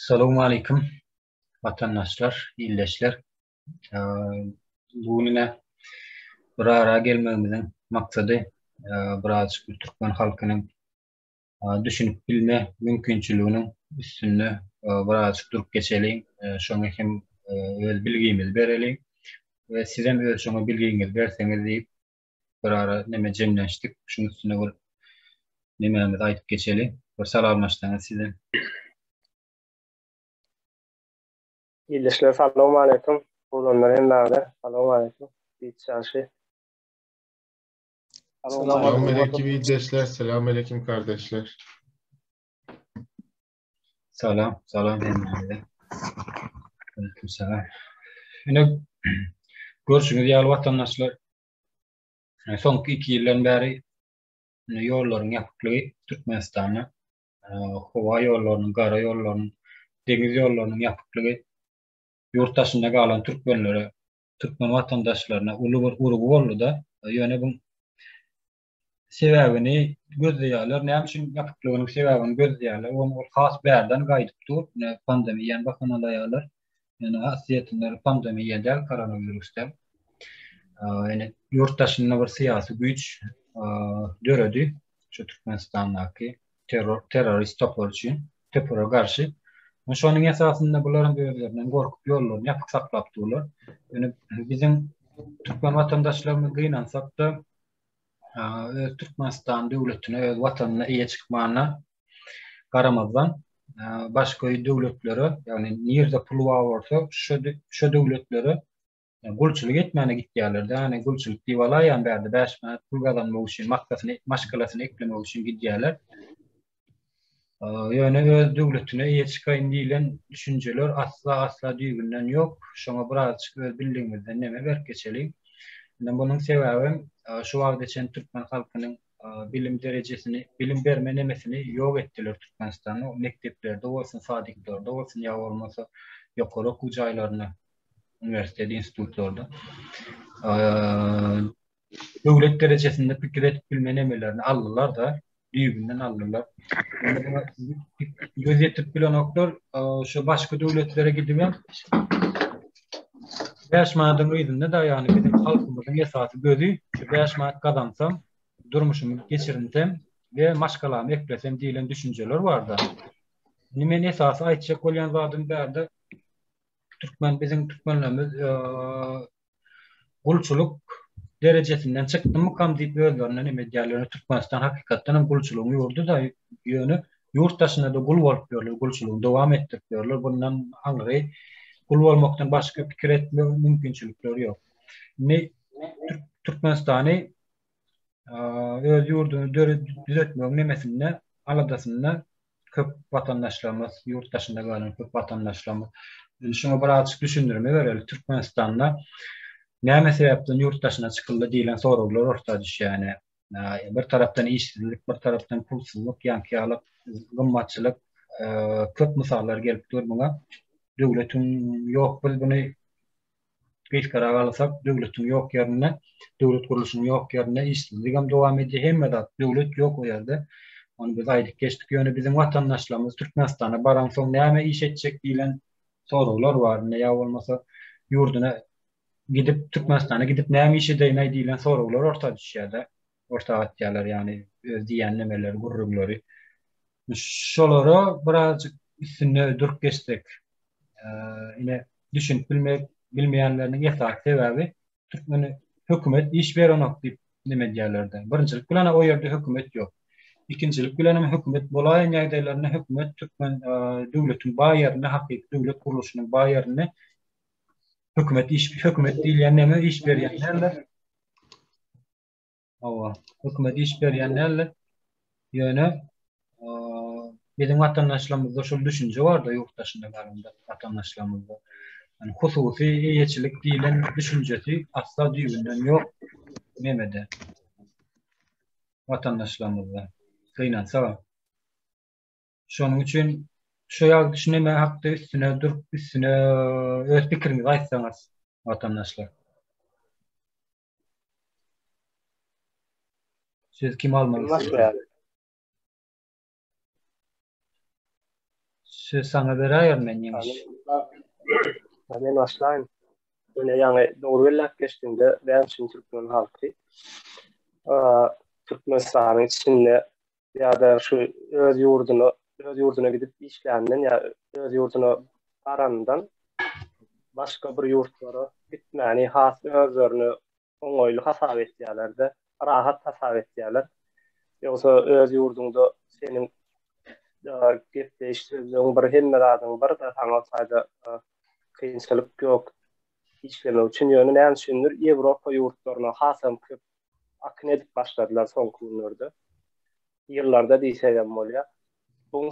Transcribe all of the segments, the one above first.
Selamun Aleyküm vatandaşlar, illeşler. Ee, Bugüne bir ara gelmemizin maksadı birazcık Türkmen halkının düşünüp bilme mümkünçülüğünün üstünde birazcık durup geçelim. Şoňa hem öz bilgimiz berelim ve siz hem öz şoňa bilginiz berseniz deyip bir ara neme jemleşdik. Şunun üstüne bir nememizi aytıp geçelim. Bir salamlaşdyňyz size. İyileşler, selamun aleyküm. Olanlar enlerde. Selamun aleyküm. Bir çarşı. Selamünaleyküm iyileşler, selamünaleyküm kardeşler. Salam, salam hemmeyle. Aleykümselam. Yine görüşüňiz ýaly vatandaşlar. Soňky 2 ýyldan bäri ýollaryň ýapyklygy Türkmenistanda, howa ýollarynyň, gara ýollarynyň, deňiz ýollarynyň ýapyklygy ýurtdaşynda galan türkmenlere, türkmen vatandaşlaryna uly bir urgu boldy da, ýöne bu sebäbini gözleýärler. Näme üçin ýapyklygynyň sebäbini gözleýärler? Ol has bärden gaýdyp dur, pandemiýany bahanalarýarlar. Yani asiyetinler pandemiýeden, koronavirusdan. Yani yurttaşynda bir siyasi güç döredi. Şu Türkmenistan'daki terörist toplar için, teröre karşı. Şonun esasında bunların böylelerinden korkup yollarını yapıp saklap durlar. Yani bizim Türkmen vatandaşlarımız gynansak da Türkmenistan devletine, öz vatanına iyi çıkmana karamazdan başka devletlere, yani nerede pulu varsa şu devletlere gulçuluk etmene gitdiýärler. Yani gulçuluk diýwalaýan bärde 5 manat pul gazanmak üçin, maşgalasyny eklemek üçin gitdiýärler. Yani öz devletine eýe çykaýyn diýilen düşünjeler asla düýgünden ýok. Şoňa birazçyk öz bildigimizden neme berip geçelim. Bunyň sebäbi şu wagtçe Türkmen halkynyň bilim derejesini, bilim berme nemesini ýok etdiler Türkmenistanda. Mekteplerde bolsun, sadyklarda bolsun, ýa bolmasa ýokary okuw jaýlaryna, üniversitede, institutlarda. Döwlet derejesinde pikir etip bilme nemelerini aldylar da, düýgünden aldylar. Göz ýetip bilen oklar şu başga döwletlere gidip 5 manatyň ýerinde da, ýani bizim halkymyzyň esasy gözü şu 5 manat gazansam, durmuşymy geçirinsem we maşgalamy eklesem diýilen düşünjeler barda. Nimen esasy aýtjak bolýan zadyň bärde bizim Türkmenlerimiz gulçuluk derecesinden çykdymy kam diýip özlerine neme diýerler, Türkmenistan hakykatdan gulçulugyny ýurdu da, ýöne ýurtdaşyna da gul bolup ýörler, gulçulugyny dowam etdirip ýörler. Bundan aňry gul bolmakdan başga pikir etme mümkinçilikleri ýok. Türkmenistany öz ýurduny düzeltmek nemesinde aladasynda köp vatandaşlarymyz, ýurtdaşynda galan köp vatandaşlarymyz şoňa birazçyk düşündirme bereli. Türkmenistanda näme sebäpden ýurtdaşyna çykyldy diýilen soraglar ortaga düşýär. Bir tarapdan işsizlik, bir tarapdan pulsuzlyk, ýanky gymmatçylyk, köp misallar gelip dur buňa. Döwletiň ýok, biz buny geýşgara alsak, döwletiň ýok ýerine, döwlet gurulşynyň ýok ýerine işsizlik hem dowam edýär, hemme de döwlet ýok o ýerde. Onu biz aýdyp geçdik. Ýöne bizim vatandaşlarymyz Türkmenistana baran soň näme iş etjek diýilen soraglar bar. Ýa bolmasa ýurduna gidip Türkmenistana gidip näme iş edýän diýilen soraglar ortaga düşýär. Ortaga atýarlar, ýani öz diýen nemeler, gurrunlary. Şolara birazcık üstüne durup geçdik. Yine düşünüp bilmeýänleriň esas sebäbi Türkmen hökümet iş berenok diýip neme diýerler. Birinçilik bilen o ýerde hökümet ýok. İkincilik bilen hökümet bolaýan ýagdaýlaryna hökümet Türkmen döwletiň baý ýerine, hakyky döwlet gurulşynyň baý ýerine hökümet diýilýän näme iş berýänler. Hökümet iş berýänler ýöne bizim vatandaşlarymyzda şol düşünje bar da, ýurtdaşynda galan vatandaşlarymyzda. Yani hususy eýeçilik diýilen düşünjesi asla düýgünden ýok memede vatandaşlarymyzda. Gynansa. Şonuň üçin şu ýag düşünme hakda üstüne durup öz pikirinizi aýtsaňyz vatandaşlar. Siz kim almalysyz? Söz sana beraber men yemiş. Ben başlayayım. Böyle yani doğru ellak geçtiğinde ben için Türkmen halkı Türkmenistan'ın içinde ya da şu öz yurduna gidip işlerinden ya öz yurduna arandan başka bir yurtlara gitmeni has özlerini oňoýly hasap etýärler-de, rahat hasap etýärler. Yoksa öz yurdunda senin gepde işlediğin bir hemme adyň bar da taňa saýda kynçylyk ýok. İşleme üçin ýöne näme üçindir? Ýewropa ýurtlaryna hasam köp akyn edip başladylar soňky günlerde. Ýyllarda diýsegem bolýar. Bu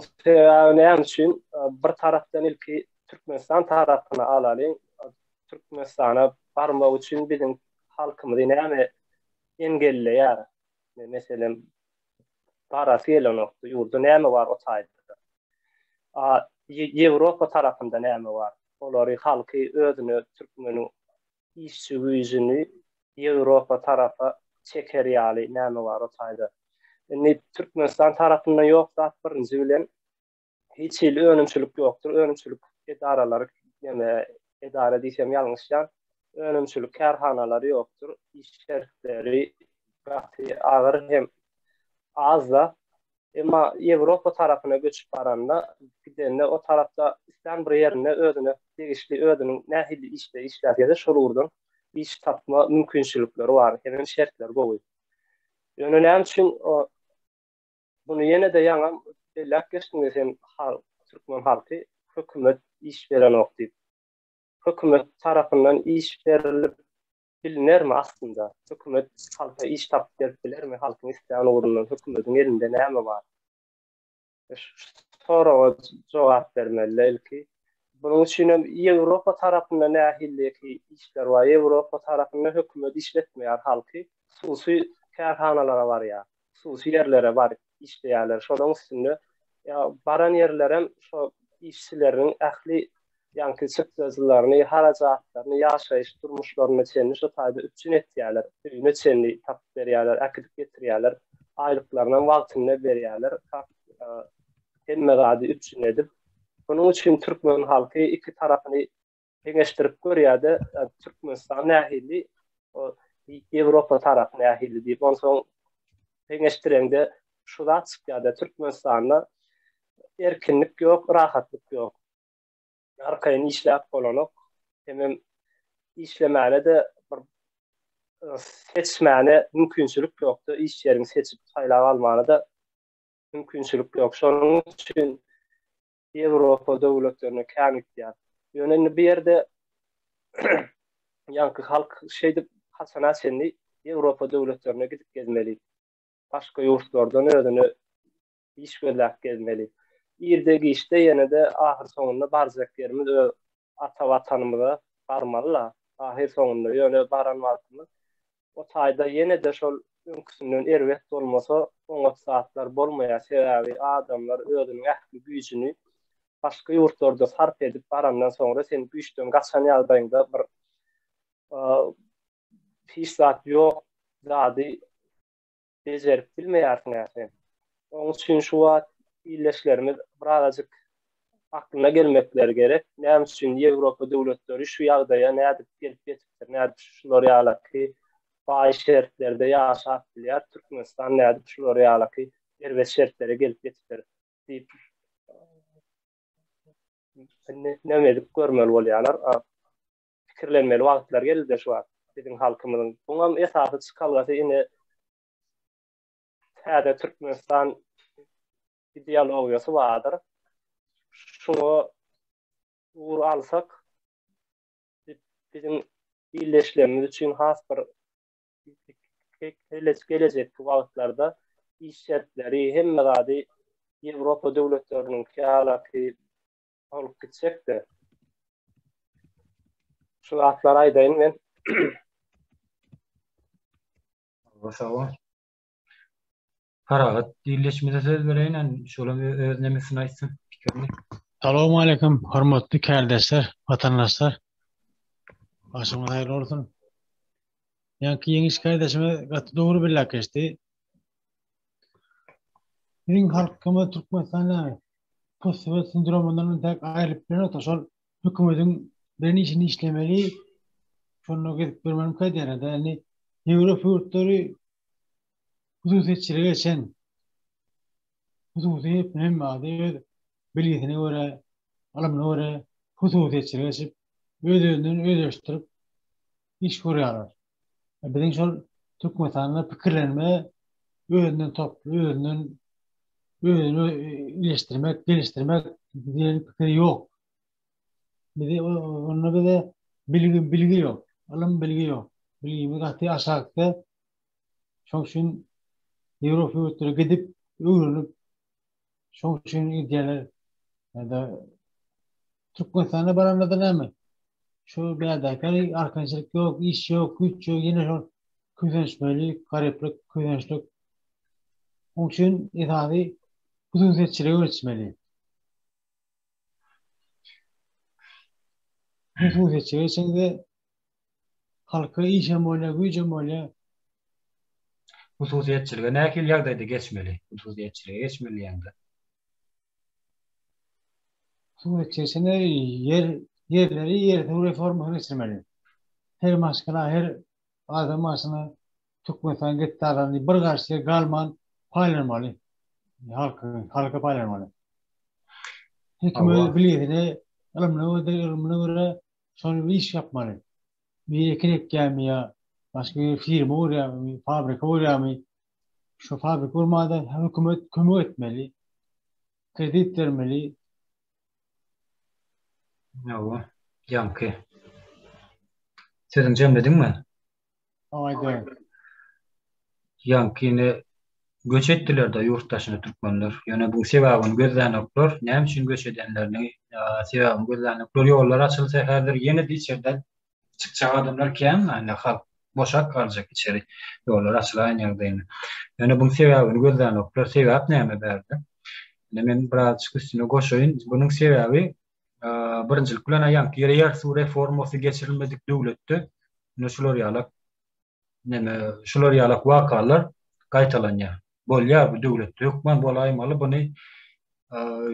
näme üçin bir tarapdan ilki Türkmenistan tarapyna alalyň. Türkmenistana barmak üçin bizim halkymyzy näme engelleýär? Meselem parasy elenokdy, ýurda näme bar o taýda? Ýewropa tarapynda näme bar? Olary halky özüni Türkmeniň işçi güýjüni Ýewropa tarapa çeker ýaly näme bar o taýda. Türkmenistan tarapyndan ýok zat birinji bilen hiç il önümçülük ýokdur. Önümçülük edaralary edara diýsem ýalňyşýar. Önümçülük kärhanalary ýokdur. İş şertleri agyr hem azda. Emma Ýewropa tarapyna göçüp baranda gidende o tarapda islen bir ýerine özüne tegişli özüniň nähili işde işlerdi şolurdan iş tapma mümkinçilikleri bar. Hem şertler gowy. Ýöne näme üçin bunu ýene-de ýaňa ellak geçdiňde sen Türkmen halky hökümet iş beren okdy. Hökümet tarapyndan iş berilip bilinirmi aslında? Hökümet halka iş tapyp berip bilermi? Halkyň isleýän urundan hökümetiň elinde näme bar? Sonra jogap bermeli ki bunun üçin Ýewropa tarapyndan nähili işler bar. Ýewropa tarapyndan hökümet işletmeýär halky. Susy kärhanalara bar ýa. Susy ýerlere bar işleýärler. Şonuň üstünde baran ýerlerem şo işçileriň ähli ýanky çykdyjlaryny, harajatlaryny, ýaşaýyş durmuşlaryny çenli şo taýda üçün etýärler. Üýüne çenli tapyp berýärler, äkidip getirýärler, aýlyklaryny wagtyna berýärler. Hemme gady üçün edip. Bunun üçin Türkmen halky iki tarapyny teňeşdirip görýärdi. Türkmenistan nähili, Ýewropa tarapy nähili diýip onsoň teňeşdirende şu da çykýardy. Türkmenistanda erkinlik ýok, rahatlyk ýok. Arkaýyn işläp bolanok, hem işlemäne-de bir seçmäne mümkinçilik ýokdy. İş ýerini seçip saýlap almana da mümkinçilik ýok. Şonuň üçin Ýewropa döwletlerine kän etýär. Ýöne bir ýerde ýanky halk şeýdip hasana senli Ýewropa döwletlerine gidip gezmeli. Başga ýurtlardan özüni iş berläp gezmeli. Ýerdegi işte ýene-de ahir soňunda barzak ýerimiz ata watanymyza barmalylar. Ahir soňunda ýöne baran wagtymyz o taýda ýene-de şol öňküsünden erwet bolmasa oňa saatlar bolmaýar. Sebäbi adamlar özüniň ähli güýjüni başga ýurtlarda sarp edip barandan soňra sen güýçden gaçan ýagdaýynda bir firsat ýok zady bejerip bilmeýärsiň. Onuň üçin şu wagt illeşlerimiz birazajyk aklyna gelmekleri gerek. Näme üçin Ýewropa döwletleri şu ýagdaýa nädip gelip ýetipdir, nädip şolary ýalaky baý şertlerde ýaşap bilýär. Türkmenistan nädip şolary ýalaky erwet şertlere gelip ýetipdir diýip näme edip görmeli bolýarlar. Pikirlenmeli wagtlar geldi şu wagt. Bizim halkymyzyň buňa esasy çykalgasy ine täze Türkmenistan ideologiýasy bardyr. Şunu uğur alsak bizim illeşlerimiz üçin has bir gelecek wagtlarda iş şertleri hemme gady Ýewropa döwletleriniň kälaky olup gitsekde. Şu atlar aýdaýyn men. Sağ Farahat, illeşmede söz bereýän şolam öz nemesini aýtsyn, pikirli. Assalamu alaikum, hormatly kardeşler, vatandaşlar. Başımız hayırlı olsun. Yankı Yeňiş kardeşime gatı doğru bir geçti. Bizim halkımız Türkmenistan'da postsovet sindromundan tek ayrılıp bilen otaşol hükümetin birini işini işlemeli. Şonu gidip bilmem kaydede. Yani Avrupa yurtları hususiyetçiliğe geçen hususiyet mühim adı bilgisine göre alımına göre hususiyetçiliğe geçip ödülünü ödüştürüp iş kuruyorlar. Bizim şol Türk metanına fikirlenme ödülünün toplu ödülünü iyileştirmek, geliştirmek diye bir fikir yok. Bir de onunla bir de bilgi yok. Alım bilgi yok. Bilgimi katı aşağıda çok için Avrupa yurtları gidip öğrenip çok için idealer ya da Türk insanı baranladı ne mi? Şu bir adakar arkadaşlık yok, iş yok, güç yok, yine şu küzünçmeli, gariplik, küzünçlük. Onun için idari hususiyetçiliği ölçmeli. Hususiyetçiliği için de halkı işe mola, güce mola. Hususiyetçiliğe näkil ýagdaýda geçmeli. Hususiyetçiliğe geçmeli ýa-da. Hususiyetçiliğine yerleri reformu geçirmeli. Her maskına, her adam masına tukmatan gittarani bir karşıya galman paylanmalı. Halka paylanmalı. Hükümet bilgiini alımına göre sonra bir iş yapmalı. Bir ekmek gelmiyor, başka bir firma uğrayamıyor, fabrika uğrayamıyor. Şu fabrika olmadan hükümet kömür etmeli, kredi vermeli. Ýa-da ýanky. Sözüň jemledin mi? Ayda. Ýankyny göç etdiler-de ýurtdaşyny türkmenler. Ýöne bu sebabyny gözlänoklar, näme üçin göç edenlerni sebabyny gözlänoklar ýollar açylsa häzir ýene-de içerden çykjak adamlar käm, ýani halk boşak galjak içeri ýollar açylan ýagdaýyny. Ýöne bu sebabyny gözlänoklar, sebäp näme berdi? Men birazçyk üstüne goşaýyn. Bunyň sebebi birinjilik bilen ýanky ýer su reformasy geçirilmedik döwletde şular ýalak şular ýalak wakalar gaýtalanýar. Bolýar bu döwletde hükmen bolaýmaly buny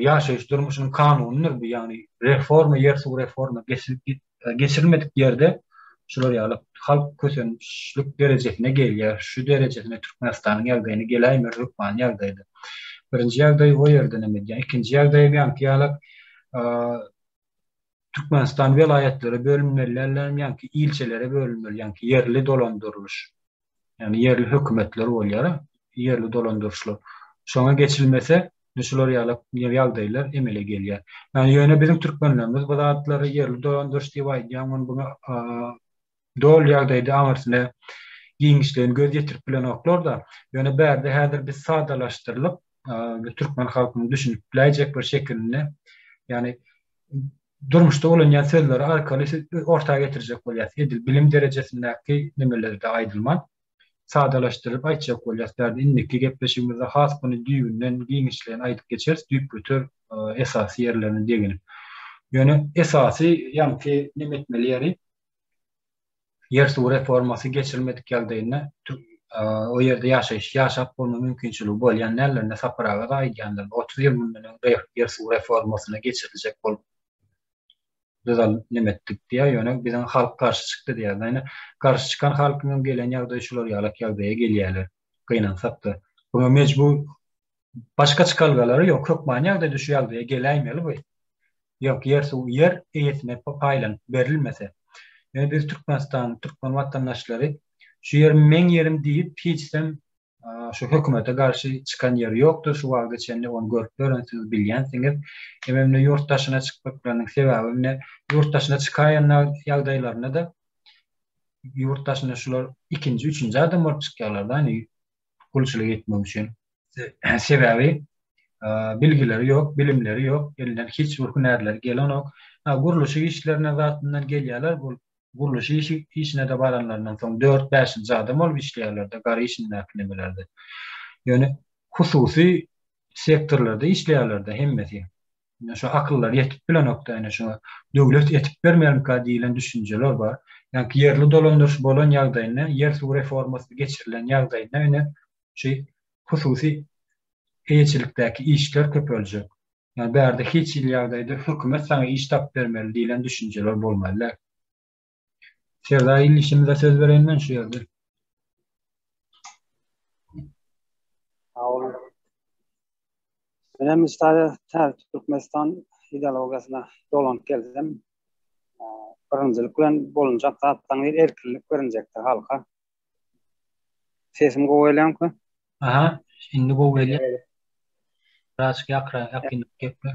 ýaşaýyş durmuşynyň kanunynyr bu, ýani reforma, ýer su reforma geçirilmedik ýerde şular ýalak halk kösençlik derejesine gelýär. Şu derejesine Türkmenistanyň ýagdaýyny geläýmer hükmen ýagdaýda. Birinji ýagdaý o ýerde neme diýär? Ikinji ýagdaý ýanky ýalak Türkmenistan vilayetleri bölünmelerle ýanky ilçelere bölünmeli, ýanky yerli dolandyrlyş. Yani yerli hökümetler bolýar, yerli dolandyrşlar. Şoňa geçilmese, şular ýalak ýagdaýlar emele gelýär. Yani ýöne bizim türkmenlerimiz bu zatlary yerli dolandyrş diýip aýdýan, bunu dol ýagdaýda amarsynda giňişlerini göz ýetirip bilenoklar da, ýöne bärde häzir biz sadalaşdyrylyp, türkmen halkyny düşünüp biläjek bir şekilde, yani durmuşda olanyan sözleri arkaly ortaga getirjek bolýar. Edil bilim derejesindäki nimeleri de aýdylman, sadalaşdyryp aýtjak bolýar. Därdi indiki gepleşigimizde has buny düýünden giňişlerini aýdyp geçeriz, düýp götür esasy ýerlerini degini. Ýöne esasy ýanky nime etmeli ýeri yer su reformasy geçirilmedik ýagdaýynda o ýerde ýaşap bolma mümkinçiligi bolýan nälerine saparaga da aýdýanlar. 30 ýyl bundan yer su reformasyna geçiriljek bolup düzel nimetdik diye ýöne biziň halk karşı çykdy diýär. Ýani karşı çykan halkyň gelen ýagdaý şular ýalak ýagdaýa gelýärler. Gynansak-da. Buna mecbur başka çıkalgalary ýok. Kökman ýagdaýda şu ýagdaýa geläýmeli bu. Ýok, yer eýetine paýlan berilmese. Yani biz Türkmenistan, Türkmen vatandaşları şu yer men yerim diýip hiçden şu hökümete karşı çıkan yer yoktur. Şu wagtda çende onu görüp öğrensiz bilýänsiňiz. Ememne yurtdaşyna çykmaklarynyň sebebi ne? Yurtdaşyna çykaýan ýagdaýlaryna da yurtdaşyna şular ikinji, üçünji adam bolup çykýarlar da, hani gulçylyk etmek üçin. Sebebi bilgileri yok, bilimleri yok, elinden hiç hünärler gelenok. Guruluşy işlerine zatyndan gelýärler. Bu guruluşy işine de baranlardan soň 4-5-nji adam bolup işleýärler da, gary işinde nimelerde. Ýöne hususy sektorlarda işleýärler da hemmesi. Şu akıllar yetip bilenokda, ýani şu döwlet yetip bermeýärmika diýilen düşünjeler bar. Ýani yerli dolandyrş bolan ýagdaýyna, yer su reformasy geçirilen ýagdaýyna ýöne şu hususy eýçilikdäki işler köp öljek. Yani berde hiç ilyadaydı hükümet sana iş tap vermeli diyen düşünceler bolmalı. Serdar ilişimize söz vereyim ben şu yerde. Benim işte Türkmenistan ideolojisine dolanıp geldim. Birincilik bilen bolunca taattan bir erkinlik verilecektir halka. Sesim goýulan ki. Aha, şimdi bu böyle. Birazcık yakınlık yapma.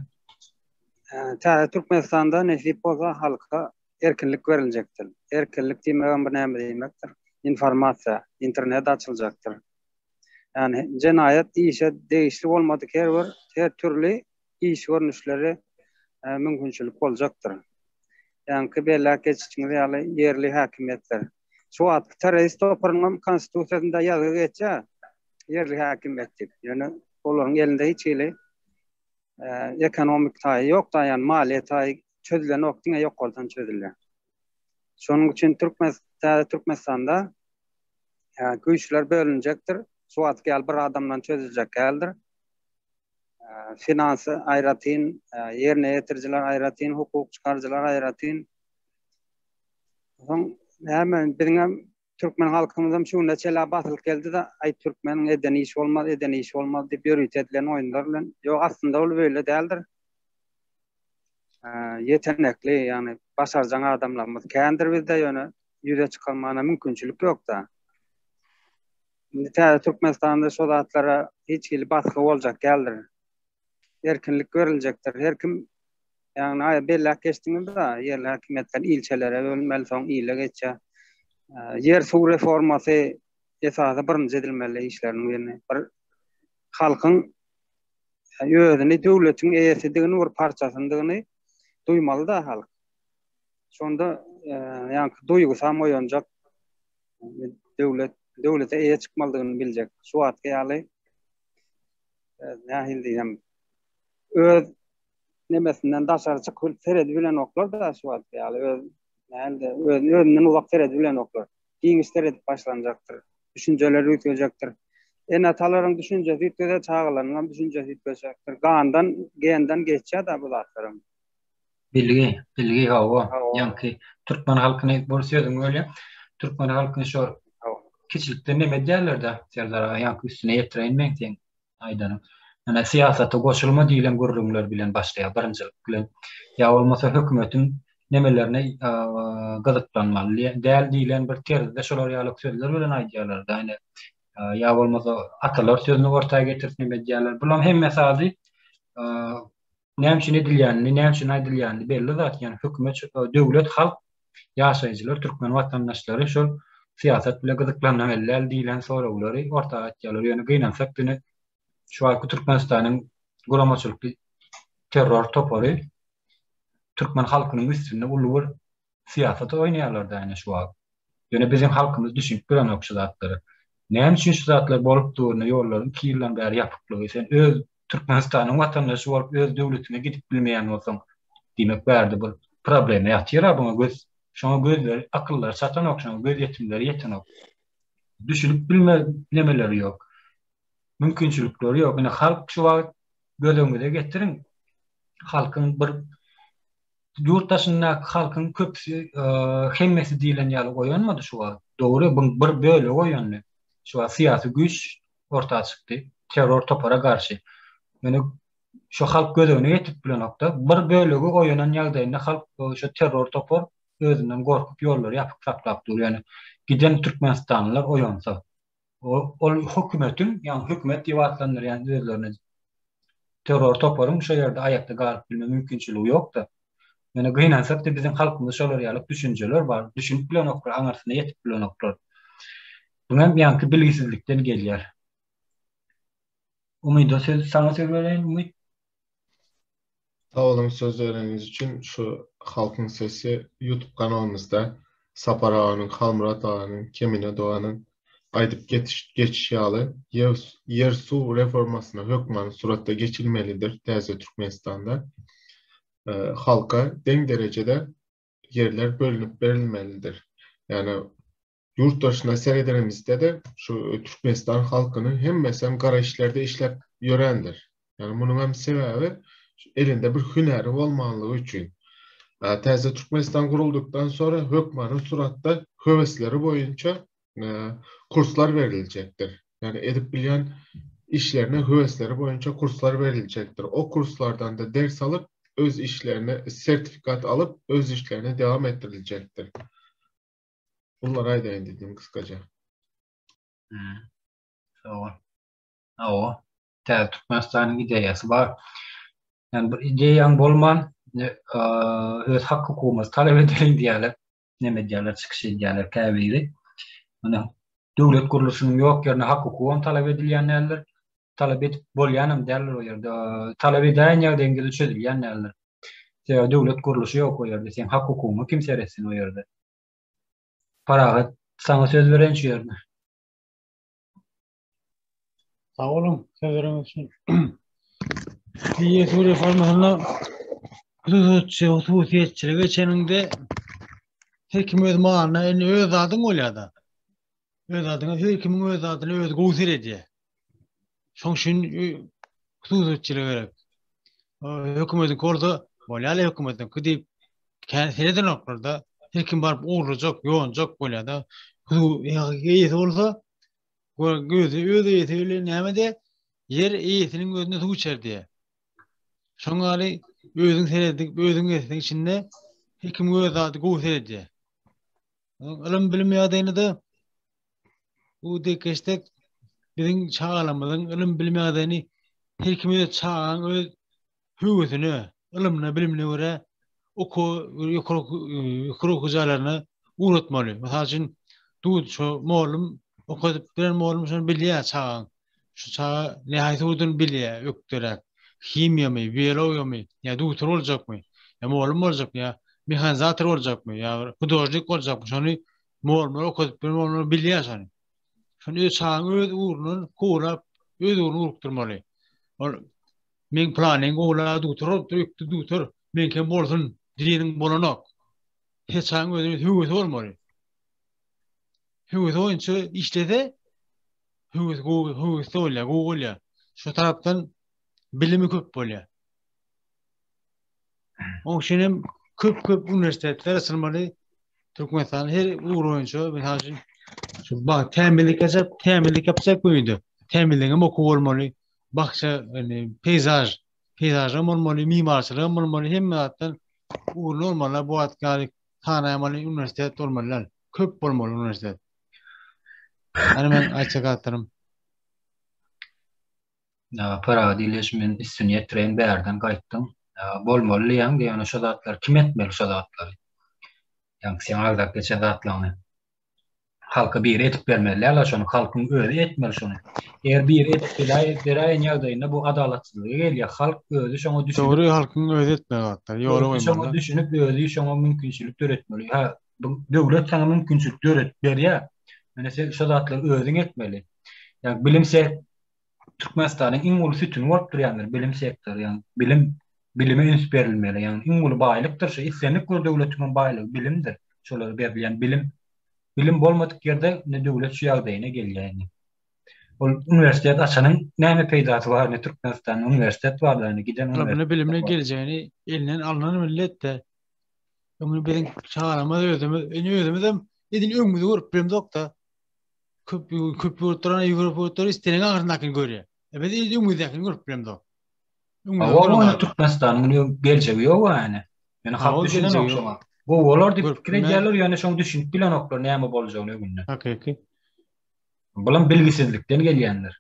Türkmenistan'da nesip boza halka erkinlik verilecektir. Erkinlik demeğin bu näme demekdir? İnformasiya, internet açılacaktır. Yani cenayet işe değişik olmadık her türlü iş görünüşleri mümkünçülük olacaktır. Yani belli geçişleri yerli hakimiyetler. Şu at terörist toparlanma konstitusiyasında yazılı geçe yerli hakimiyettir. Yani onların elinde hiç ekonomik tayı yok da yani maliyet tayı çözülen noktada yok oldan çözülen. Şunun için Türkmenistan'da güçler bölünecektir. Şu at gel bir adamdan çözülecek geldir. Finansı ayratin, yerine getiriciler ayratin, hukuk çıkarıcılar ayratin. Hemen benim Türkmen halkımızdan şu neçela batıl geldi de ay Türkmen'in eden iş olmaz diye bir edilen oyunlarla. Yok aslında o böyle değildir. Yetenekli yani başaracağın adamlarımız kendir bizde yani yüze çıkarmana mümkünçülük yok da. Türkmenistan'da sodatlara hiç baskı olacak geldir. Erkinlik verilecektir. Her kim yani belli geçtiğinde de yerli hakimiyetler ilçelere bölünmeli son ile geçe. Yer su reforması esası birinci edilmeli işlerin yerine. Bir halkın özünü devletin eýesidigini bir parçasındığını duymalı da halk. Sonda yani duygusal oýanjak devlete eýe çıkmalydygyny biljek. Şu atga ýaly nähil diýem öz nemesinden daşary çykyp sered bilen oklar da şu atga ýaly özünden uzak sered bilen oklar. Giňişler edip başlanjaktır. Düşünceleri ýetecektir. Enatalaryň düşünjesi ýetge çağılanan düşünjesi ýetecektir. Genden geçýär da bu zatlarym. Bilgi hava. Yani Türkmen halkını borsuyordum öyle. Türkmen halkını şu kişilikte ne medyalarda Serdar yani üstüne yetiremeyen diyen aydanım. Yani siyasete koşulma diýilen gurrumlar bilen başlaýar birinjilik bilen. Ya olmasa hökümetin nemelerine gazyplanmaly. Däl diýilen bir terde şolar ýalyk sözler bilen aýdýarlar. Yani ya olmasa atalar sözüni ortaya getirip medyalar. Bulam hemme sady näme edilýänini belli zat yani hökümet, döwlet, halk, ýaşaýjylar, türkmen watandaşlary şol siýasat bilen gyzyklanmalylar diýilen soraglary ortaga atýarlar. Ýöne gynansak dini şu anki Türkmenistanyň guramaçylyk terror topary türkmen halkynyň üstünde uly bir siýasat oýnaýarlar da ýene şu an. Ýöne bizim halkymyz düşünip bilen okşatlary. Näme üçin şu zatlar bolup durýany ýollaryň kiýilen bäri ýapyklygy sen öz Türkmenistanyň watandaşy bolup öz döwletine gidip bilmeýän bolsaň diýmek bärdi bu problemi ýatyra buňa göz şoňa gözler akyllar satan okşan göz yetimleri ýeten ok. Düşünip bilme nemeleri ýok. Mümkinçilikleri ýok. Ine halk şu wagt gözüňize getirin. Halkyň bir yurttaşyna halkyň köpüsi hemmesi diýilen ýaly goýanmady şu wagt. Dogry bir böyle goýanly. Şu siýasy güç ortaga çykdy. Terror topara garşy. Yani şu halk gözüne yetip bilen nokta bir bölegi oýanan ýagdaýynda halk şu terror topar özünden gorkup ýollar ýapyp saklap dur. Yani giden Türkmenistanlylar oýansa o hökümetin yani hökümet diýipatlanýar yani özlerine terror toparyň şu ýerde aýakda galyp bilme mümkinçiligi ýok da. Yani gynansak da bizim halkymyz şolar ýaly düşünjeler bar. Düşünip bilen oklar, aňarsyna yetip bilen oklar. Buňam ýanky bilgisizlikden gelýär. Umyda sana söz bereyim, Umyt. Sağ olun sözleriniz için. Şu Halkın Sesi YouTube kanalımızda Sapar Ağa'nın, Halmurat Ağa'nın, Kemine Doğan'ın aydıp geçiş ýaly yer su reformasına hökman suratda geçilmelidir täze Türkmenistan'da. Halka deň derecede yerler bölünüp berilmelidir. Yani yurttaşına seredenimizde de şu Türkmenistan halkyny hemmesem gara işlerde işlep ýörendir. Yani bunun hem sebebi elinde bir hüneri olmanlığı üçün Təzə Türkmenistan kurulduktan sonra hökmanın suratda hövesleri boyunca kurslar verilecektir. Yani edip bilen işlerine hövesleri boyunca kurslar verilecektir. O kurslardan da ders alıp öz işlerine sertifikat alıp öz işlerine devam ettirilecektir. Bunlara değindim kısaca. O. Təzə Türkmenistan'ın ideyası var. Yani bir ideyan bolman öz hak hukukumuz talep edelim diyorlar. Ne diyorlar, çıkış ediyorlar kaviri. Yani devlet kuruluşunun yok yerine hak hukukum talep edilenler talep edip bolyanım derler o yerde. Talep eden yerden gelip çözülenler. Devlet kuruluşu yok o yerde. Sen hak hukumu kim seretsin o yerde? Parağı sana söz veren şu yerde. Sağ olun. Severim için. Diye reformasına hususiyetçiliği geçeninde hükümet mağarına en öz adın olyadı. Öz adına hükümetin öz adını öz gusur ediyor. Şonşun hususiyetçiliği gerek. Hükümetin korda bolyalı hükümetin gidip kendisinden noktada hüküm barıp uğrayacak, yoğunacak bolyadı. İyisi olsa gözü öyle nemede yer iyisinin gözüne su içer diye. Şoňaly özüň seredip özüň esiniň içinde hekim öz adı gusur ediyor. Ilim bilim ýagdaýynda da bu dekeştek biziň çağalamyzyň ilim bilim ýagdaýyny hekim öz çağan öz hüwesini, ilimine, bilimine göre ýokary güzalaryny uğratmaly. Mesela üçin şu molum okudyp bilen molum şonu bilýär çağan. Şu çağa nähäsi udun bilýär, ökderek. Kimyamy, biyologiyamy, ya doktor olacakmy, ya molum olacakmy, ya mehanizatör olacakmy, ya hudojnik olacakmy, şonu molum okudyp bilen bilýär şonu. Şonu çağın öz uğruny kurap, öz uğruny urukdurmaly. Men planing ola doktor, men kim bolsun, diliniň bolanak. Hiç çağın özüne hüwesi bolmaly. Hüwesi boýunça işlede, hüwesi bolýar, şu tarapdan bilimi köp bolýar. O şenem köp üniversitetler açylmaly. Türkmenistan her uğrunça mesela şu bak temillik yapacak buydu. Temilliğim oku olmaly. Bakça yani peyzaj olmaly, mimarçylyk olmaly, hemme zatdan uğrun olmaly. Bu atgaly tanaymaly üniversitet olmalylar. Köp bolmaly üniversitet. Yani men açık atırım. Para dileşmen üstüniyet tren berden gaýtdym. Bolmaly ýa-ni diýen şu zatlar kim etmeli şu zatlary? Ýa-ni sen agzak geçen zatlary halka bir etip bermeliler, şonu halkyň özü etmeli şonu. Eğer bir etip berýän ýagdaýynda bu adalatçylyga gelýär. Halk özü şoňa düşünip Doğru halkyň özü etmeli zatlar. Ýoly şoňa bolmaly. düşünip özü şoňa mümkinçilik töretmeli. Ha, döwlet sana mümkinçilik töret berýär. Mene sen şu zatlary özüň etmeli. Ýa-ni bilimse Türkmenistanyň iň uly sütüni bolup durýanlar, bilim sektory, ýa-ni bilime üns berilmeli. Ýa-ni iň uly baýlykdyr, şu islenlik bir döwletiň baýlygy bilimdir. Şolary berilýän bilim bolmadyk ýerde ne döwlet şu ýagdaýyna gelýär. Ol üniversitet açanyň näme peýdasy bar, ne Türkmenistanyň üniversitet bar, ýa-ni giden Bilimine bilimine geleceğini elinden alınan millet de onu benim çağırma özümüzüm edin ömrümüzü görüp bilim dokta köp yurtlarına yurtlar istenen ağırındakini görüyor. Evet edin ömrümüzdekini görüp bilim dok. Ama Türkmenistanyň geleceği ýok ýa-ni. Yani halk düşünjek şoňa. Bu olar dip fikir edýärler, ýani şoň düşünip bilen oklar näme boljagyny öňünde. Hakiki. Bulan bilgisizlikden gelýänler.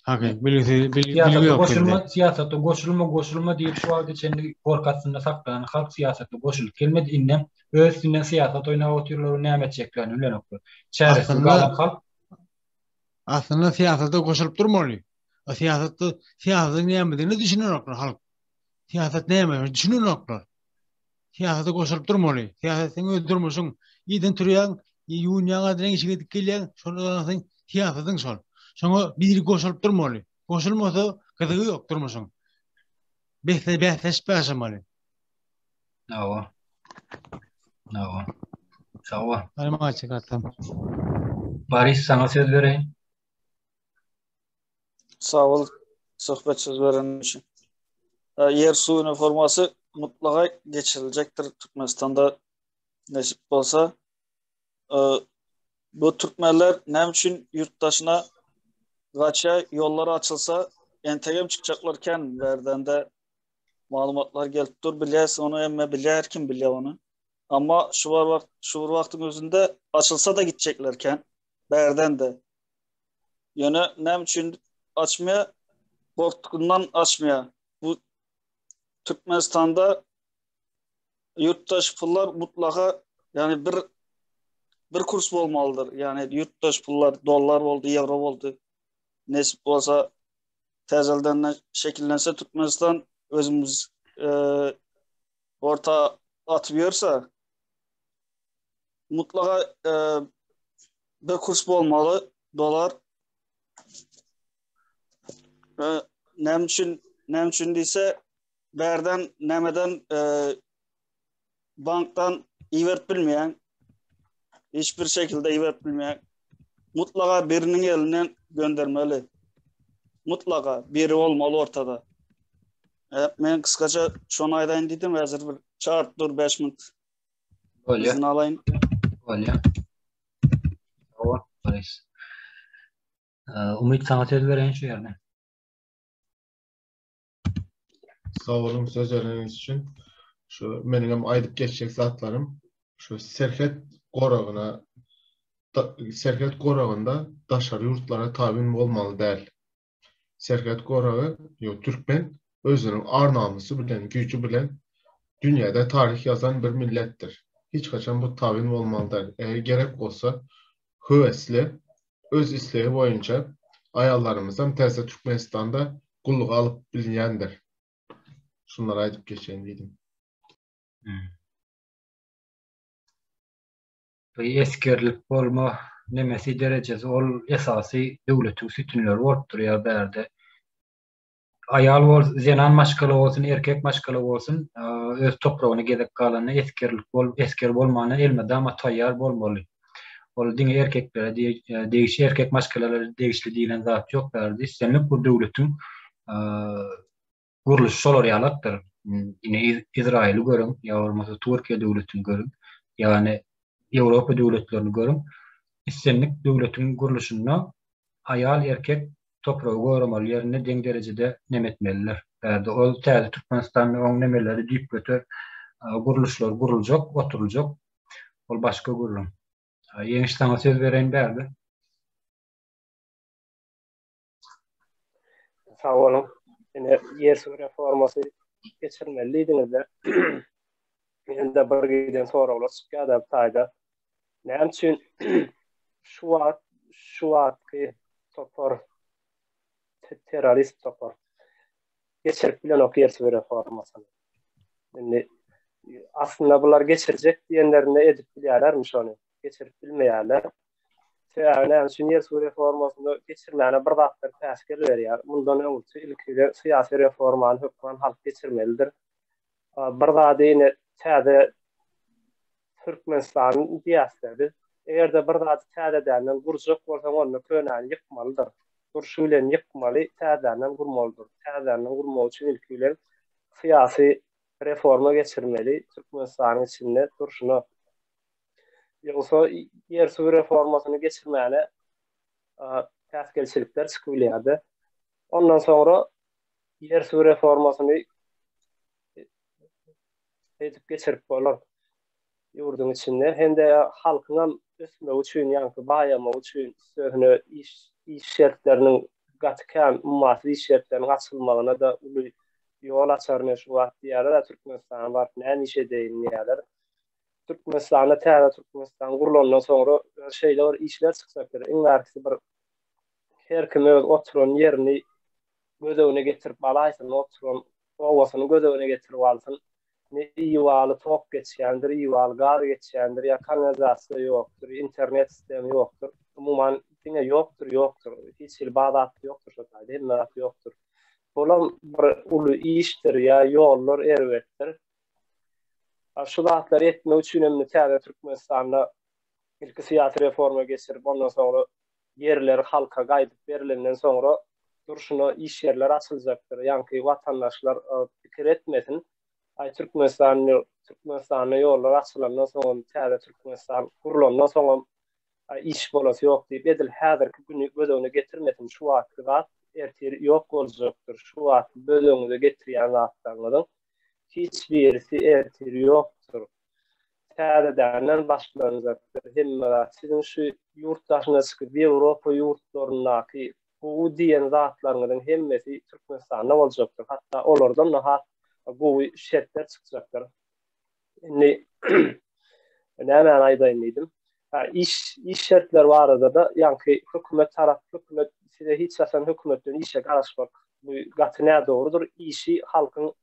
Hakiki bilgi yok. Siyasata goşulma diýip şu wagt içinde korkatsyna saklanan halk siyasata goşulyp gelmedi innem özünden siyasat oýnap oturýarlar, näme etjeklerini bilen oklar. Çäresi galan halk aslında siyasata goşulyp durmaly. O siyasatda näme düşünýär oklar halk. Siyasat näme düşünýär oklar. Siyasata goşulyp durmaly. Siyasatyň öz durmuşyň ýeden türýän, ýuňaň adyna işe gidip gelýän, şondan siyasatyň şol. Şoňa bir goşulyp durmaly. Goşulmasa gyzygy ýok durmuşyň. Behleşpäşmaly. Nawa. Sawa. Ana maçy gatam. Baris sana söz bereyim. Sağ ol, sohbet söz veren için. yer su üniforması mutlaka geçirilecektir Türkmenistan'da nasip olsa. Bu Türkmenler ne için yurttaşına kaça yolları açılsa entegem çıkacaklarken verden de malumatlar gelip dur bilyas onu emme bilyer kim bilye onu. Ama şu vaktin özünde açılsa da gideceklerken verden de yöne ne için açmaya korktuğundan açmaya. Bu Türkmenistan'da yurttaş pullar mutlaka yani bir kurs olmalıdır. Yani yurttaş pullar dolar oldu, euro oldu. Nesip olsa tezelden şekillense Türkmenistan özümüz orta atmıyorsa mutlaka bir kurs olmalı dolar. Nem için değilse berden nemeden banktan ivert bilmeyen hiçbir şekilde ivert bilmeyen mutlaka birinin elinden göndermeli. Mutlaka biri olmalı ortada. Ben kısaca şunu aydan dedim hazır bir çağırt dur 5 minut. İzin alayım. Öyle. Tamam. Umut sana söz veren şu yerine. Sağ olun söz verdiğiniz için. Şu benim aydıp geçecek zatlarım. Şu Serket Qorağı'nda daşarı yurtlara tabin olmalı değil. Serket Qorağı, Türkmen, özünün ar namusu bilen, gücü bilen dünyada tarih yazan bir millettir. Hiç kaçan bu tabin olmalı değil. Eğer gerek olsa hüvesli, öz isteği boyunca ayallarımızdan tersi Türkmenistan'da kulluk alıp bilinyendir. Şunları aydıp geçeyim dedim. Eskerlik bolma nemesi derecesi ol esası devletin sütünler orttur ya berde. Ayal bol zenan maşkalı olsun, erkek maşkalı olsun, öz toprağını gedek kalanı esker bolmanı elmede ama tayyar bolmalı. Ol dine erkeklere değişi erkek maşkaları değişli diyen zat yok berdi. Senlik bu devletin kuruluş şolar yalaktır. Yine İsrail'i görün, ya olmasa Türkiye devletini görün. Yani Avrupa devletlerini görün. İstenlik devletin kuruluşuna ayal erkek toprağı korumalı yerine den derecede nemetmeliler. Yani o tääda Türkmenistan'ın on nemeleri deyip götür kuruluşlar kurulacak, oturulacak. Ol başka kurulum. Yenişten söz veren berdi. Sağ olun. Yine yer su reforması geçirmeliydiniz de. Yine de bir giden sonra olur. Çıkada tayda. Ne için şu ki topor terörist topor geçirip bilen o yer su reformasını. Yani aslında bunlar geçirecek diyenlerine edip bilyarlarmış onu. Geçirip bilmeyerler. Yani yer su reformasını geçirmeyene bir dağıtlar təşkil veriyor. Bundan öňçe ilkiler siyasi reformanı hükmen halk geçirmelidir. Bir dağda yine täze Türkmenistan'ın diýäsleri. Eger de bir dağda täze dälen gurjak bolsa onu könäni ýykmalydyr. Gurşulen ýykmaly, täzeden gurmalydyr. Täzeden gurmak üçin ilkiler siyasi reforma geçirmeli. Türkmenistan'ın içinde durşunu. Yoksa yer su reformasını geçirmeyene täskelçilikler çıkıbilýärdi. Ondan sonra yer su reformasını edip geçirip bolar. Yurdun içinde hem de halkyň ösme üçin ýa-ni baýama üçin sözüne iş şertleriniň gatykän ummasy iş şertleriniň açylmagyna da uly ýol açarny şu wagt ýa-da Türkmenistan bar näme işe değinýärler. Türkmenistan'a Türkmenistan kurulandan sonra şeyler işler çıksaktır. En arkası bir her kim öz oturan yerini gödöwüne getirip alaysın, oturan owasyny gödöwüne getirip alsın. Ne ýywaly tok geçýändir, ýywaly gar geçýändir, ýa kanalizasiýa ýokdur, internet sistemi ýokdur. Umuman diňe ýokdur. Hiç badat ýokdur şu taýda, hemmat ýokdur. Bolan bir uly işdir ýa ýollar erwetdir. Şu zatlar etme üçin ömrü täze Türkmenistan'da ilk siyasi reforma geçirip ondan sonra yerleri halka gaýdyp berilenden sonra duruşuna iş yerleri açılacaktır. Yani vatandaşlar fikir etmesin. Türkmenistan'a yollar açılandan sonra täze Türkmenistan kurulandan sonra iş bolası yok deyip edil häzirki günü bödöňüne getirmesin şu wagtda ertir yok boljakdyr. Şu wagt bödöňüne getirýän zatlaryň hiç birisi ertir yoktur. Täzeden başlanacaktır. Hemme sizin şu yurtdaşyna çykyp Ýewropa yurtlarynaky bu diýen zatlaryň hemmesi Türkmenistanda boljakdyr. Hatta olardan daha bu şertler çykjakdyr. Ne näme aýdaýyn. İş şertler barada da ýa-ni hökümet size hiç asan hökümetden işe garaşmak bu gatyna doğrudur. İşi halkyň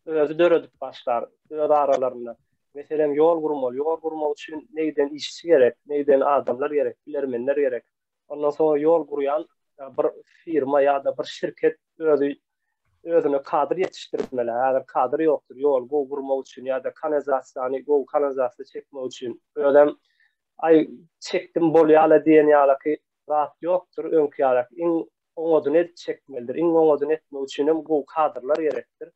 özü döredip başlar. Öz aralarında. Mesela yol gurmak üçin neyden işçi gerek, neyden adamlar gerek, bilermenler gerek. Ondan sonra yol guryan bir firma ya da bir şirket özüne kadr yetiştirmeli. Eğer kadr yoktur, yol gurmak üçin ya da kanalizasiýony çekmek üçin ödem çekdim bolýala diýen ýaly rahat yoktur. Öňki ýaly oňadan et çekmelidir. Oňadan etmek üçin bu kadrlar gerektir.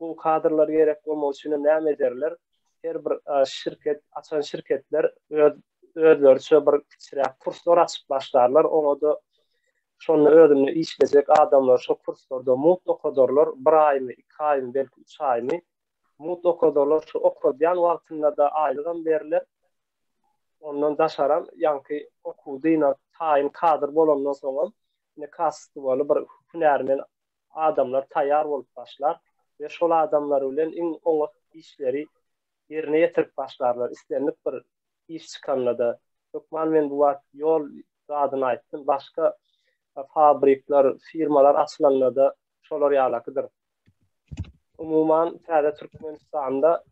Bu kadrlar gerek bolmak üçin näme ederler? Her bir açan şirketler özlerçe bir kiçirak kurslar açıp başlarlar. Oňa şonu ödünü işleyecek adamlar şu kurslarda mutlaka okudurlar. 1 aymy, 2 aymy, belki 3 aymy mutlaka okudurlar. Şu okudyan wagtynda da aýlygan berler. Ondan daşaran ýa-ni okudyna taýin kadr bolandan soňra ne kasty bolup bir hünärmen adamlar taýýar bolup başlar we şol adamlar bilen oňa işleri yerine ýetirip başlarlar. Istenip bir iş çykanlarda Türkmen men bu yol zadyny aýtdym. Başga fabrikler, firmalar açylanlarda şolar ýalakydyr. Umuman täze Türkmenistanda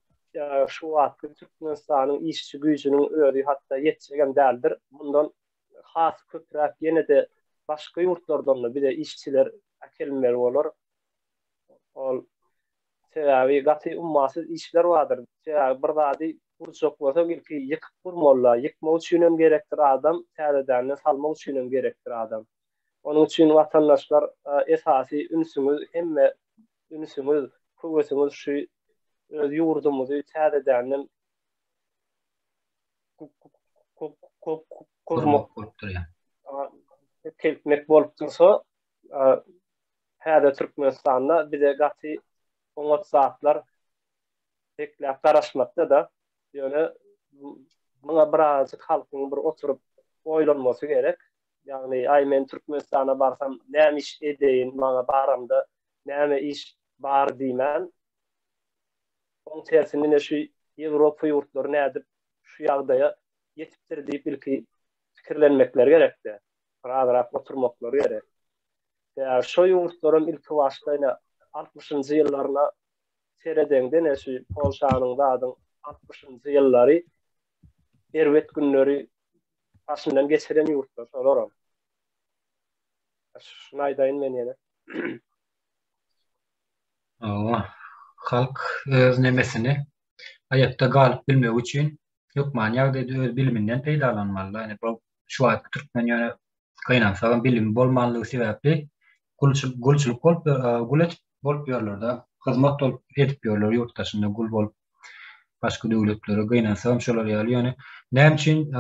şu wagtda Türkmenistanyň işçi güýjüniň öri hatda ýetjegen däldir. Bundan has köpräk ýene de başga ýurtlardan bir de işçiler akelmeli bolar. Ol täze gaty ummasyz işler bardyr. Täze bir zady burjak bolsa ilki ýykyp burmalar, ýykmak üçin hem gerekdir adam, täzeden salmak üçin hem gerekdir adam. Onun üçin vatandaşlar esasy ünsüňiz, köwesiňiz şu öz ýurdumuzy täzeden kurmak bolupdyr ýa. Kelmek bolup dursa, häze Türkmenistanda bir de gaty oňa zatlar tekläp garaşmakda da ýöne muňa birazjyk halkyň bir oturup oýlanmasy gerek. Yani men Türkmenistana barsam näme iş edeýin, maňa baramda näme iş bar diýmän. Oň tersine şu Ýewropa ýurtlaryna nädip şu ýagdaýa ýetipdir diýip ilki pikirlenmekler gerekdi. Rahat oturmaklar gerek. Ya şu ýurtlaryň ilki başlaýna 60-njy ýyllaryna seredende şu Polşanyň dadyň 60-njy ýyllary erwet günleri başyndan geçiren ýurtlar şolar. Şunu aýdaýyn men ýene. Halk öz nemesini ayakta galyp bilmek üçin hökman ýagdaýda öz biliminden peýdalanmaly. Yani bu şu wagt Türkmen ýöne gaýnansagan bilim bolmanlygy sebäpli gulçylyk bolup ýörler da, hyzmat edip ýörler ýurtdaşynda gul bolup başga döwletlere gaýnansagan şolar ýaly. Yani näme üçin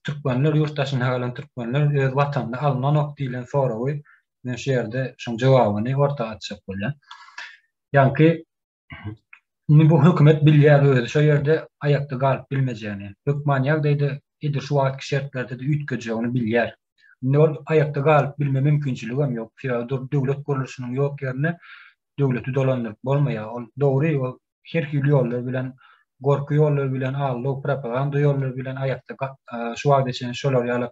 Türkmenler ýurtdaşyna galan Türkmenler öz watanyny alynan ok diýilen sorawy men şu ýerde şoň jogabyny ortaga atjak bolýan. Ýa-ni bu hökümet bilýär öýde şu ýerde ayakda galyp bilmejäni. Hökman ýagdaýda edir şu wagtky şertlerde de ütgejegini bilýär. Nol ayakda galyp bilme mümkinçiligi hem ýok. Döwlet guruluşynyň ýok ýerine döwleti dolandyryp bolmaýar. Ol dogry ol her hili ýollar bilen, gorky ýollar bilen, allyk propaganda ýollar bilen ayakda şu wagtda içen şolar ýaly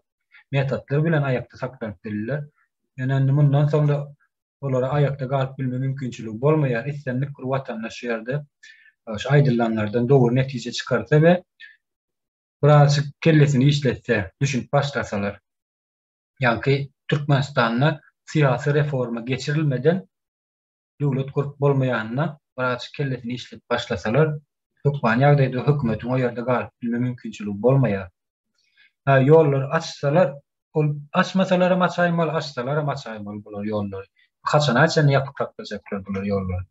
metodlar bilen ayakda saklanyp gelýär. Yani bundan sonra olara ayakta galyp bilme mümkinçiligi bolmaýar. Islenlik bir watandaş ýerde şu aýdylanlardan dogry netije çykarsa we birazjyk kellesini işletse, düşünüp başlasalar. Yani Türkmenistanda siyasi reforma geçirilmeden döwlet kurup bolmaýanyna birazjyk kellesini işlep başlasalar, hökman ýagdaýda hökümetiň o ýerde galyp bilme mümkinçiligi bolmaýar. Ýollar açsalar, ol açmasalar ama açaymal, açsalar ama açaymal bular yollar. Haçan açan yapacaklar bular yollar.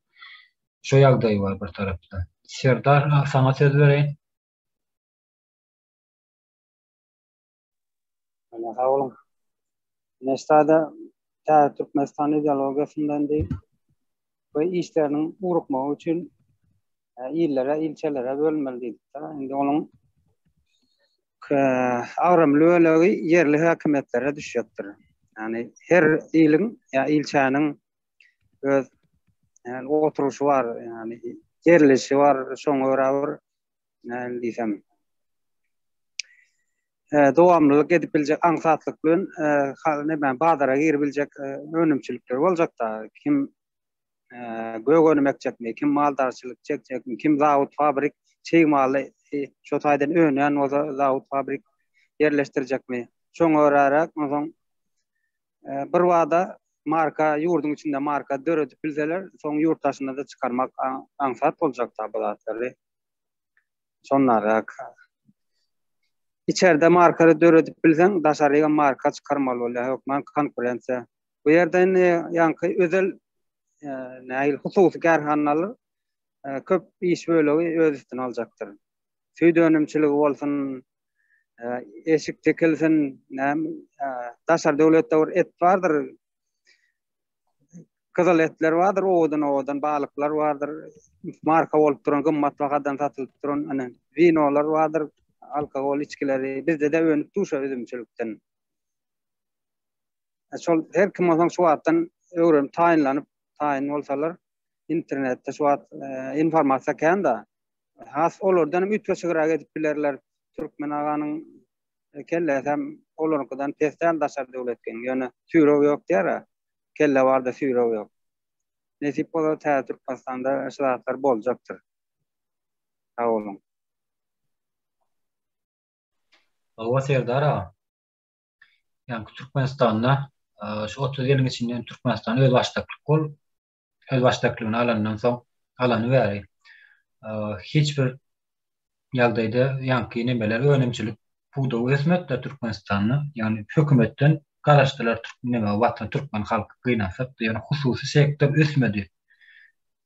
Şu ýagdaý var bir tarapdan. Serdar sana söz bereyim. Ana sağ olun. Nestada ta Türkmenistan ideologiýasyndan değil. Bu işlerinin urukmagy üçin illere, ilçelere bölünmelidir. Indi onun agramly bölegi yerli hökümetlere düşýärdir. Yani her ilin ya ilçäniň öz yani oturuşu var, yani yerlisi var, soňa görä näme diýsem. Dowamlılık edip biljek aňsatlyk bilen ben bazara girip biljek önümçilikler boljak da kim gögönmek çekmek, kim maldarçylyk çekjek, kim zawut fabrik çegmaly şu taýdan önän o zawut fabrik yerleşdirjekmi? Şoňa görärak oňa bir wada marka ýurdun içinde marka döredip bilseler, soň ýurtdaşyna da çykarmak aňsat boljak da bular. Sonnarak içeride markary döredip bilsen, daşaryga marka çykarmaly bolýar, hökmen konkurensiýa. Bu ýerden ýanky özel näil hususy garhanalar köp iş bölegi öz üstüne aljakdyr. Süýd önümçiligi bolsun, eşik tekilsin, daşar döwletde bir et bardyr. Kızıl etler vardır, odan balıklar vardır. Marka bolup duran, gymmat bagadan satylyp duran vinolar vardır. Alkogol içkileri bizde de önüp duşa özümçilikten. Şol her kim olsa şu wagtdan öwrüm taýin bolsalar internetde şu wagt informasiýa kenda has olardan ütgeçirak edip bilerler. Türkmen aganyň kellesem olarynkydan tesden daşar döwletken ýöne süýrek ýok diýär. Kelle barda süýrek ýok. Nesip bolar ta Türkmenistanda ýaşaýar boljakdyr. Sağ olun. O Serdar yani Türkmenistan'da şu 30 ýylyň içinde Türkmenistan öz başlyklyk bol, öz başlyklygyny alandan soň alany bäri. Hiç bir ýagdaýda ýanky nemeler önümçilik puda ösmetde Türkmenistan'da yani hökümetden garaşdylar watan Türkmen halky gynasap ýani hususy sektor ösmedi.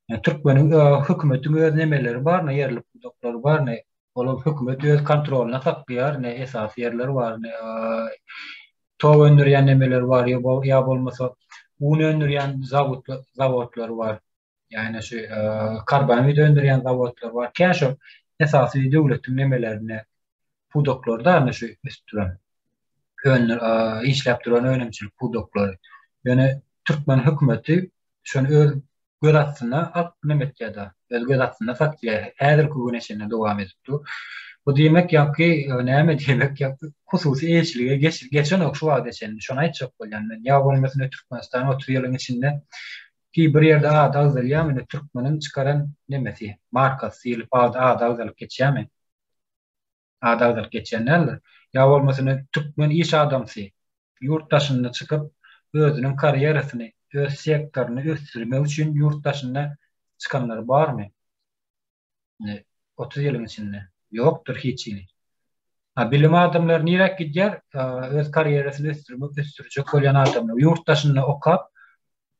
Yani Türkmeniň hökümetiň öz nemeleri barmy, yerli pudaklary barmy? Olar hökümet öz kontrolüne saklar, ne esas yerler var, ne tow öndürýän nemeler var, ýa bolmasa un öndürýän zawodlar var. Yani şu karbamid öndürýän zawodlar var. Käşo esasy döwletiň nemelerine pudoklarda şu üstüren işläp duran önemçilik pudoklary. Yani Türkmen hökümeti şonu öz göratsyna nemetjeda, öz göratsyna saklar. Häzirki güneşine dowam edipdi. Bu demek ýa-ki näme demek ýa-ki hususy elçilige geçen okşu wagt geçen şonu aýtjak bolýan. Ýa bolmasyn Türkmenistan 30 ýylyň içinde ki bir ýerde ada agzalýarmy Türkmeniň çykaran nemesi markasy ýyly ada agzalyp geçýärmi? Ada agzalyp geçenler ýa bolmasyn Türkmen iş adamsy ýurtdaşyna çykyp özüniň karýerasyny, öz sektoruny ösdürmek üçin ýurtdaşyna çykanlar barmy? 30 ýylyň içinde ýokdur hiç ýyly. Bilim adamlary nirek gidýär, öz karýerasyny ösdürjek bolýan adamlar ýurtdaşyna okap,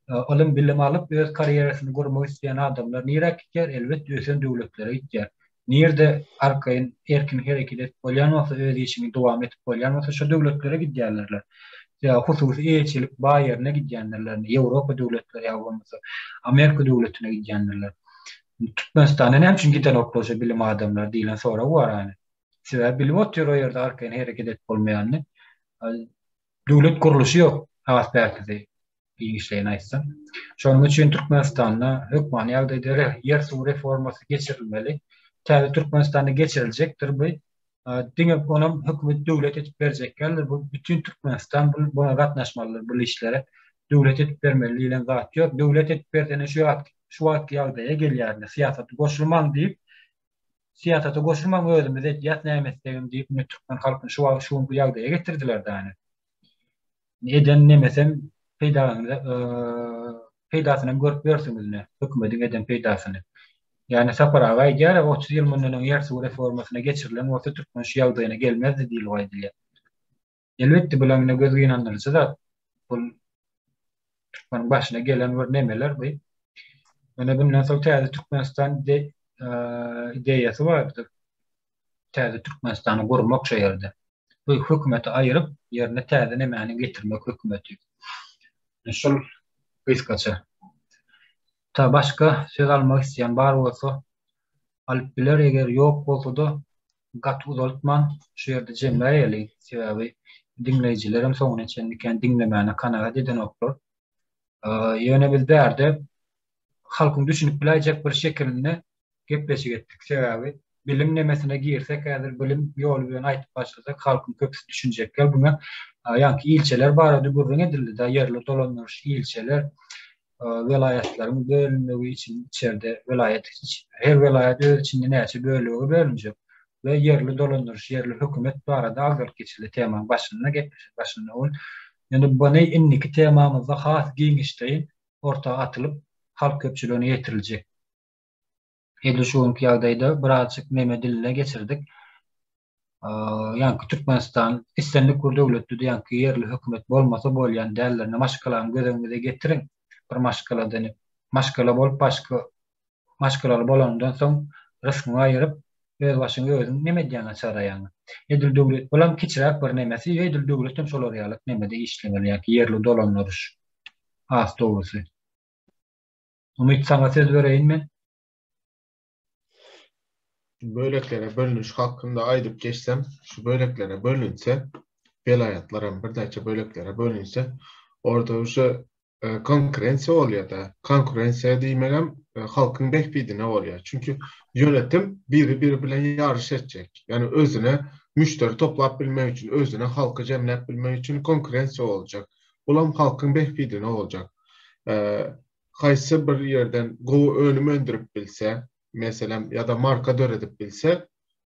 olim bilim alyp öz karýerasyny gurmak isleýän adamlar nirek gidýär, elbetde ösen döwletlere gidýär. Nirde arkaýyn erkin hereket edip bolýan bolsa, öz işini dowam edip bolýan bolsa şu döwletlere gidýärler. Ya hususy elçilik baýerine gidýänler, Ýewropa döwletleri ýa bolmasa Amerika döwletine gidýänler. Türkmenistan'a hem çünkü giden oklaşa bilim adamlar diýilen sonra var yani. Sebäbi bilim otýar o ýerde arkaýyn hereket edip bolmaýanny. Döwlet kuruluşy ýok. Hawas berkidi işleýän aýtsam. Şonuň üçin Türkmenistan'da hökmen ýagdaýda yer suw reformasy geçirilmeli. Täze Türkmenistan'da geçiriljekdir bu. Diňe onam hökümet döwlet etip berjekler. Bu bütün Türkmenistan buna gatnaşmalylar bu işlere. Döwlet etip bermeli diýilen zat ýok. Döwlet etip berdene şu wagt ýagdaýa gelýärdi. Siýasaty goşulmaň diýip, siýasaty goşulmaň özümiz etýät nämetdigim diýip Türkmen halkyny şu bu ýagdaýa getirdiler däne. Eden nemesem peýdasyny görüp bersiňizne, hökümetiň eden peýdasyny. Yani Sapar agay ýa 30 ýyl mundan ýer suw reformasyna geçirilen bolsa Türkmen şu ýagdaýyna gelmezdi diýilip aýdylýar. Elbette bularına göz inandırıcı da bu Türkmenin başına gelen bir nemeler bu. Öne bundan sonra täze Türkmenistan ideyası vardı. Täze Türkmenistan'ı gurmak şeýerde. Bu hökümeti ayırıp yerine täze nemeni getirmek hökümeti. Şol kıskaça. Ta başka söz almak isteyen bar bolsa alıp biler, eger yok bolsa da gat uzaltman şu yerde cemleýeli. Sebäbi dinleyijilerim soňuna çendiken dinlemene kanaat eden oklar. Ýöne biz bärde halkyň düşünüp biläjek bir şekilde gepleşik etdik. Sebäbi bilim nemesine girsek, häzir bilim ýoly bilen aýtyp başlasak, halkyň köpüsi düşünjekler. Buňa ýa-ki ilçeler barada gurrun edildi da, ýerli dolanýar ilçeler, velayetlerin bölünmegi için içeride velayet, her velayet öz içinde näçe bölügi bölünjek ve yerli dolanýar, yerli hökümet barada agzal geçili tema başyna gepleşik başyna ol. Yani bana inniki temamızda has giňişdeýin ortaga atılıp halk köpçülüğüne yetirilecek. Edil şuňky ýagdaýda birazçyk neme diline geçirdik. Ýa-ki Türkmenistan istenlik bir döwletdi, ýa-ki yerli hökümet bolmasa bolýan dällerini maşgalaryny gözeňize getirin. Bir maşgala denip, maşgala bolup başga maşgalalar bolandan soň rysgyny aýyryp öz başyňy özüň neme diýäňe çaraýaňy. Edil döwlet bolan kiçiräk bir nemesi, edil döwletem şolar ýalyk nemede işlemeli, ýa-ki yerli dolanýar. Has dogusy. Umyt saňa söz bereýinmi? Böleklere bölünüş hakkında aydıp geçsem, şu böleklere bölünse, velayetlerin bir daça böleklere bölünse, orada şu konkurensiya oluyor da, konkurensiya diýmegem halkın behbidine oluyor. Çünkü yönetim biri bilen yarış edecek. Yani özüne müşteri toplap bilmek için, özüne halkı cemlep bilmek için konkurensiya olacak. Ulan halkın behbidine olacak. Kaysı bir yerden önümü öndürüp bilse, mesela ya da marka döredip bilse,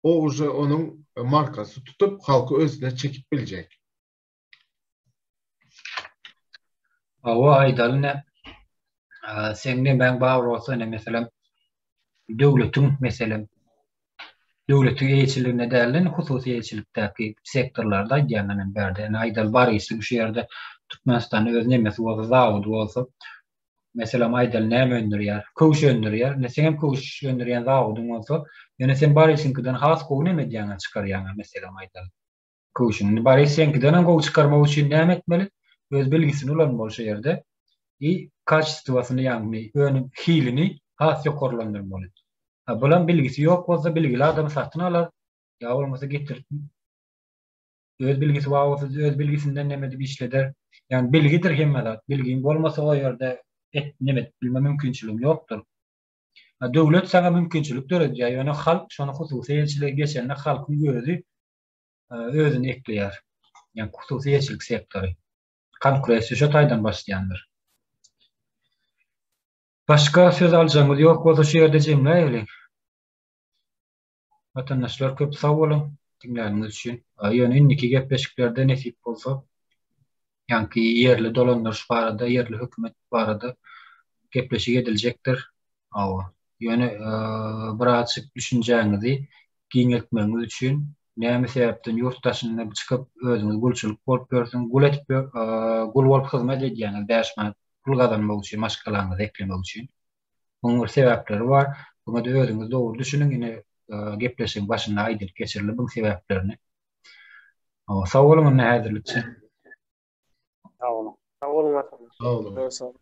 o uca onun markası tutup halkı özüne çekip bilecek. O aýdalyna seňne ben bagry bolsa, mesela döwletiň mesela döwletiň eýçiligine dälin hususy eýçilikdäki sektorlarda ýa-ni berde aýdal bar ýa-da şu ýerde Türkmenistanyň öz nemesi bolsa, zawody bolsa, mesela aýdal näme öndürýär? Köwüş öndürýär. Neseňem köwüş öndürýän zawodyň bolsa, ýöne sen bar ýa-da has gowy neme diýäňe çykarýaňa mesela aýdal. Köwüşiň bar ýa-da gowy çykarmak üçin näme etmeli? Öz bilgisini ulan bolşa ýerde kaçystywasyny ýa-ni önüm hilini has ýokarlandyrmaly. Bulan bilgisi ýok bolsa bilgili adam satyn alar, ýa bolmasa getirip öz bilgisi bolsa öz bilgisinden näme diýip işleder. Yani bilgidir hemmelat. Bilgin bolmasa o ýerde neme bilme mümkinçiligim ýokdur. Döwlet sana mümkinçilik töredýär. Ýöne halk şonu hususy eýçilige geçende halkyň gözü özüni ekleýär. Yani hususy eýçilik sektory. Konkurensiýa şu taýdan başlaýandyr. Başka söz aljaňyz ýok bolsa şu ýerde jemleýeli. Vatandaşlar köp sag bolun dinleýäniniz üçin. Ýöne indiki gepleşiklerde nesip bolsa, ýa-ki yerli dolanýar barada, yerli hökümet barada gepleşik ediljekdir. Ýöne birazçyk düşünjäňizi giňeltmeňiz üçin näme sebäpden ýurtdaşyna çykyp özüňiz gulçylyk bolup görseň, gul etip gul bolup hyzmat edýäňiz däşmän pul gazanmak üçin, maşgalaňyzy eklemek üçin. Buňa sebäpleri bar. Buňa da özüňiz dogry düşüniň, ine gepleşiň başyna aýdyp geçirilip bu sebäplerini. Sag bolun näme häzirlik üçin. Sag olun. Sag olun. Sağ olun.